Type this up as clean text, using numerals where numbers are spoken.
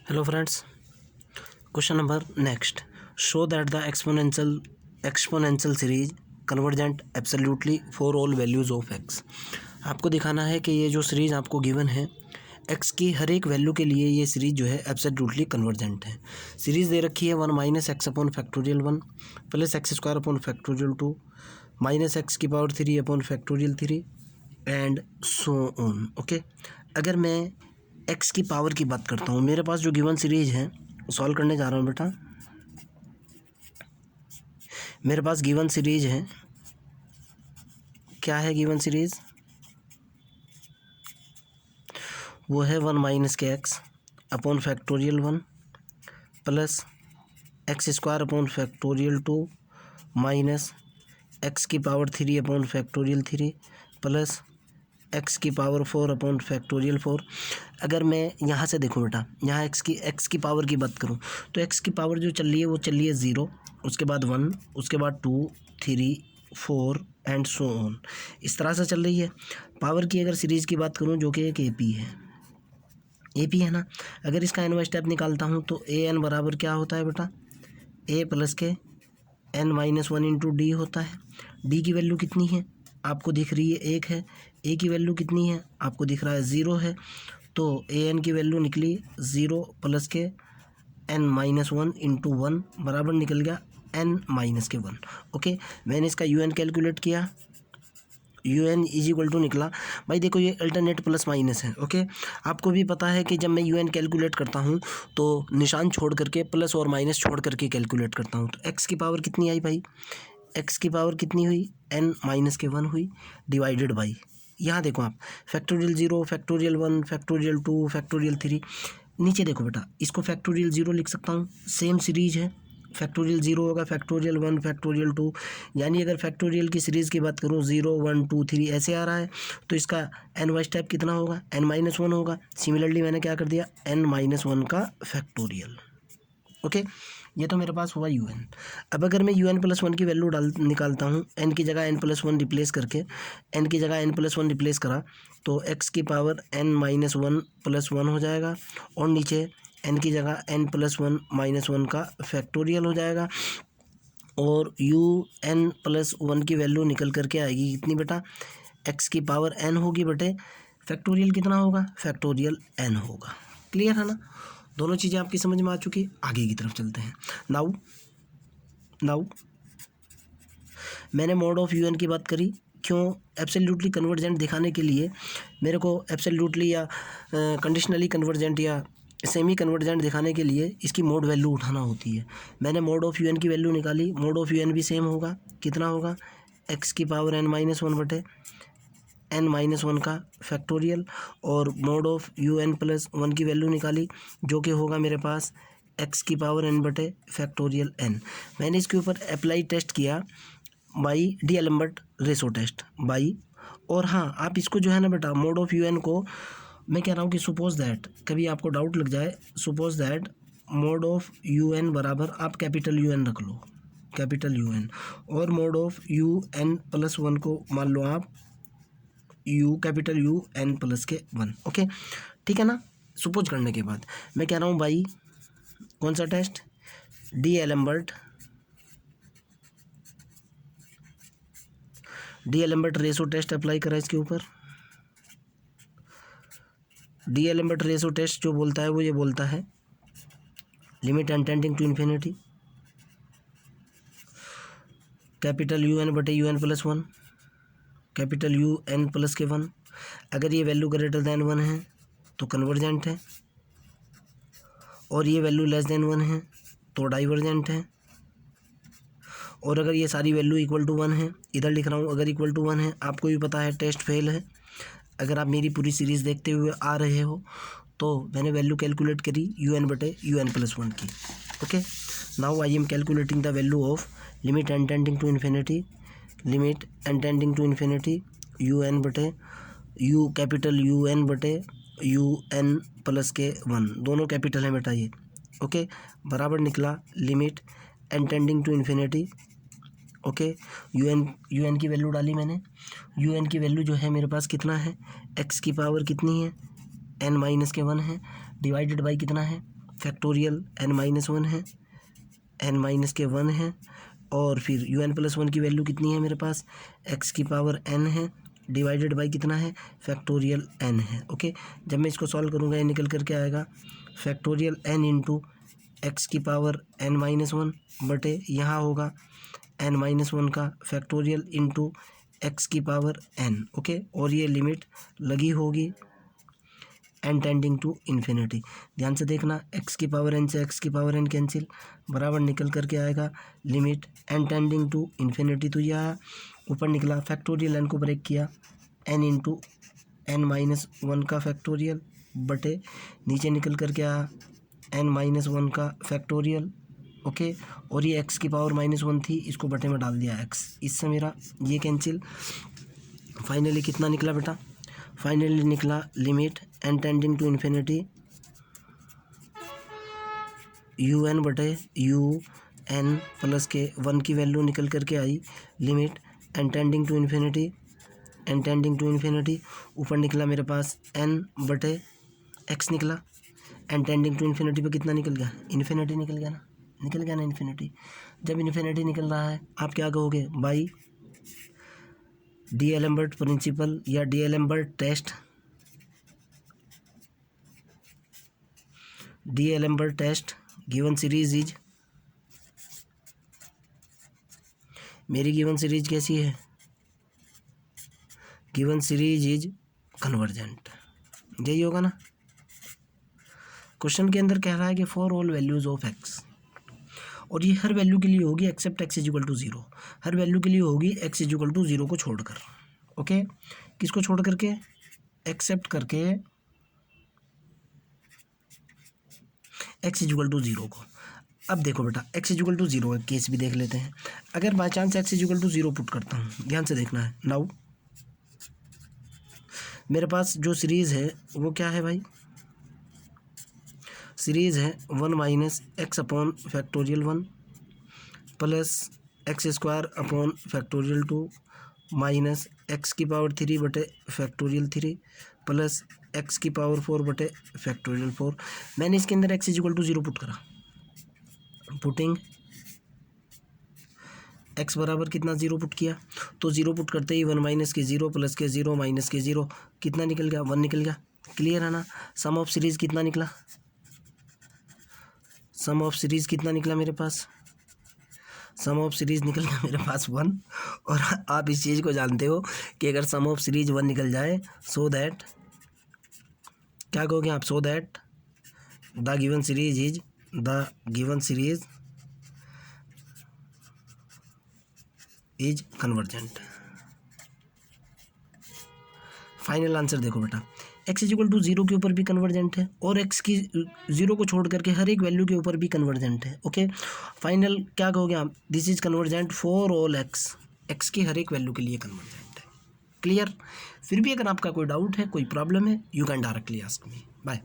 Hello friends, question number next. Show that the exponential series convergent absolutely for all values of x. आपको दिखाना है कि ये जो सीरीज आपको गिवन है x की हर एक वैल्यू के लिए ये सीरीज जो है एब्सोल्युटली कन्वर्जेंट है। सीरीज दे रखी है 1 minus x upon factorial 1 plus x square upon factorial 2 minus x की power 3 upon factorial 3 and so on. Okay, अगर मैं एक्स की पावर की बात करता हूँ, मेरे पास जो गिवन सीरीज है सॉल्व करने जा रहा हूँ बेटा। मेरे पास गिवन सीरीज है, क्या है गिवन सीरीज? वो है 1 माइनस के x upon factorial 1 plus x square upon factorial 2 minus x की power 3 upon factorial 3 plus x की पावर 4 अपॉन फैक्टोरियल 4। अगर मैं यहाँ से देखूँ बेटा, यहाँ एक्स की पावर की बात करूँ तो एक्स की पावर जो चल रही है वो चल रही है 0, उसके बाद 1, उसके बाद 2, 3, 4 एंड सो ऑन, इस तरह से चल रही है। पावर की अगर सीरीज़ की बात करूँ जो कि एक एपी है ना, अगर इसका एन स्टेप निकालता हूँ तो ए एन बराबर क्या होता है बेटा, ए प्लस के एन माइनस 1 इंटू डी होता है। डी की वैल्यू कितनी है आपको दिख रही है, 1 है। ए की वैल्यू कितनी है आपको दिख रहा है, 0 है। तो ए एन की वैल्यू निकली 0 प्लस के एन माइनस 1 इंटू 1 बराबर निकल गया एन माइनस के 1। ओके, मैंने इसका यू एन कैलकुलेट किया, U N is equal to निकला। भाई देखो ये अल्टरनेट प्लस माइनस है। ओके, आपको भी पता है कि जब मैं यू एन कैलकुलेट करता हूँ तो निशान छोड़ करके प्लस और माइनस छोड़ करके कैलकुलेट करता हूँ। तो एक्स की पावर कितनी आई भाई, एक्स की पावर कितनी हुई, एन माइनस के 1 हुई, डिवाइडेड बाई, यहाँ देखो आप फैक्टोरियल 0, फैक्टोरियल 1, फैक्टोरियल 2, फैक्टोरियल 3। नीचे देखो बेटा, इसको फैक्टोरियल 0 लिख सकता हूँ, सेम सीरीज है। फैक्टोरियल 0 होगा, फैक्टोरियल 1, फैक्टोरियल 2, यानी अगर फैक्टोरियल की सीरीज़ की बात करूँ 0, 1, 2, 3 ऐसे आ रहा है तो इसका एन वाई स्टेप कितना होगा, एन माइनस 1 होगा। सिमिलरली मैंने क्या कर दिया, एन माइनस 1 का फैक्टोरियल। ओके, ये तो मेरे पास हुआ यू एन। अब अगर मैं यू एन प्लस 1 की वैल्यू निकालता हूँ, एन की जगह एन प्लस 1 रिप्लेस करके, एन की जगह एन प्लस 1 रिप्लेस करा तो एक्स की पावर एन माइनस 1 प्लस 1 हो जाएगा और नीचे एन की जगह एन प्लस 1 माइनस 1 का फैक्टोरियल हो जाएगा और यू एन प्लस 1 की वैल्यू निकल करके आएगी कितनी बेटा, एक्स की पावर एन होगी बटे फैक्टोरियल कितना होगा, फैक्टोरियल एन होगा। क्लियर है ना, दोनों चीज़ें आपकी समझ में आ चुकी है। आगे की तरफ चलते हैं। नाउ मैंने मोड ऑफ यूएन की बात करी, क्यों, एब्सोल्युटली कन्वर्जेंट दिखाने के लिए मेरे को एब्सोल्युटली या कंडीशनली कन्वर्जेंट या सेमी कन्वर्जेंट दिखाने के लिए इसकी मोड वैल्यू उठाना होती है। मैंने मोड ऑफ यूएन की वैल्यू निकाली, मोड ऑफ यूएन भी सेम होगा, कितना होगा, एक्स की पावर एन माइनस 1 बटे एन माइनस 1 का फैक्टोरियल, और mod of U N plus 1 की वैल्यू निकाली जो कि होगा मेरे पास एक्स की पावर एन बटे फैक्टोरियल एन। मैंने इसके ऊपर अप्लाई टेस्ट किया by D'Alembert ratio test by, और हाँ आप इसको जो है ना बेटा मोड ऑफ यू एन को मैं कह रहा हूँ कि सपोज दैट कभी आपको डाउट लग जाए, suppose that mod of U N बराबर आप कैपिटल यू एन रख लो, कैपिटल यू एन, और mod of U N plus 1 को मान लो आप U capital U N plus के 1। ओके, ठीक है ना। सपोज करने के बाद मैं कह रहा हूँ भाई कौन सा test, D'Alembert ratio test apply करा इसके ऊपर। डी एलम्बर्ट रेशो टेस्ट जो बोलता है वो ये बोलता है limit N tending to infinity capital U N बटे U N plus 1 capital U N plus के 1। अगर ये वैल्यू ग्रेटर दैन 1 है तो कन्वर्जेंट है, और ये वैल्यू लेस देन 1 है तो डाइवर्जेंट है, और अगर ये सारी वैल्यू इक्वल टू 1 है, इधर लिख रहा हूँ अगर इक्वल टू 1 है, आपको भी पता है टेस्ट फेल है। अगर आप मेरी पूरी सीरीज़ देखते हुए आ रहे हो तो मैंने वैल्यू कैलकुलेट करी यू एन बटे यू एन प्लस 1 की। Okay, now I am calculating the value of limit N tending to infinity, limit N tending to infinity U N बटे यू कैपिटल यू एन बटे U N plus के 1, दोनों capital हैं बेटा ये। Okay, बराबर निकला limit N tending to infinity. Okay, U N की वैल्यू डाली मैंने, यू एन की वैल्यू जो है मेरे पास कितना है, एक्स की पावर कितनी है, एन माइनस के 1 है, डिवाइडेड बाई कितना है फैक्टोरियल n-1 है, n-1 है, और फिर un+1 की वैल्यू कितनी है मेरे पास, x की पावर n है, डिवाइडेड बाई कितना है, फैक्टोरियल n है। ओके, जब मैं इसको सॉल्व करूँगा ये निकल करके आएगा फैक्टोरियल n इंटू एक्स की पावर n-1 बटे यहाँ होगा n-1 का फैक्टोरियल इंटू एक्स की पावर n। ओके, और ये लिमिट लगी होगी n टेंडिंग टू इन्फिनिटी। ध्यान से देखना, x की पावर n से x की पावर n कैंसिल, बराबर निकल करके आएगा limit n tending to infinity. तो यह ऊपर निकला, फैक्टोरियल n को ब्रेक किया, n इंटू n-1 का फैक्टोरियल बटे नीचे निकल करके आया n-1 का फैक्टोरियल। ओके, और ये x की पावर -1 थी, इसको बटे में डाल दिया x, इससे मेरा ये कैंसिल। फाइनली कितना निकला बेटा, फाइनली निकला limit n tending to infinity un बटे un प्लस के 1 की वैल्यू निकल करके आई limit n tending to infinity, n tending to infinity, ऊपर निकला मेरे पास n बटे x निकला, n टेंडिंग टू इन्फिनिटी पे कितना निकल गया, इन्फिनिटी निकल गया ना, निकल गया ना इन्फिनिटी। जब इन्फिनिटी निकल रहा है आप क्या कहोगे, बाई डी-एलेम्बर्ट प्रिंसिपल या D'Alembert test, D'Alembert test given series is, मेरी गिवन सीरीज कैसी है, गिवन सीरीज इज कन्वर्जेंट, यही होगा ना। क्वेश्चन के अंदर कह रहा है कि for all values of X, और ये हर वैल्यू के लिए होगी एक्सेप्ट x इक्वल टू 0, हर वैल्यू के लिए होगी x इक्वल टू 0 को छोड़कर। ओके, किसको छोड़ करके, एक्सेप्ट करके x इक्वल टू 0 को। अब देखो बेटा x इक्वल टू 0 का केस भी देख लेते हैं। अगर by chance x equal to 0 put करता हूँ, ध्यान से देखना है, नाउ मेरे पास जो सीरीज़ है वो क्या है भाई, सीरीज़ है 1 minus x upon factorial 1 plus x² upon factorial 2 minus x की पावर 3 बटे फैक्टोरियल 3 प्लस x की पावर 4 बटे फैक्टोरियल 4। मैंने इसके अंदर x इक्वल टू 0 पुट करा, पुटिंग x बराबर कितना 0 पुट किया, तो 0 पुट करते ही 1 माइनस के 0 प्लस के 0 माइनस के 0 कितना निकल गया, 1 निकल गया। क्लियर है ना। सम ऑफ सीरीज़ कितना निकला, सम ऑफ सीरीज़ कितना निकला मेरे पास, सम ऑफ सीरीज़ निकल गया मेरे पास 1। और आप इस चीज़ को जानते हो कि अगर सम ऑफ सीरीज 1 निकल जाए, सो दैट क्या कहोगे आप, so that the given series is, the given series is convergent. Final answer देखो बेटा, x इक्वल टू 0 के ऊपर भी कन्वर्जेंट है और x की 0 को छोड़ करके हर एक वैल्यू के ऊपर भी कन्वर्जेंट है। ओके, फाइनल क्या कहोगे आप, this is convergent for all x की हर एक वैल्यू के लिए कन्वर्जेंट है। क्लियर। फिर भी अगर आपका कोई डाउट है, कोई प्रॉब्लम है, you can directly ask me. Bye.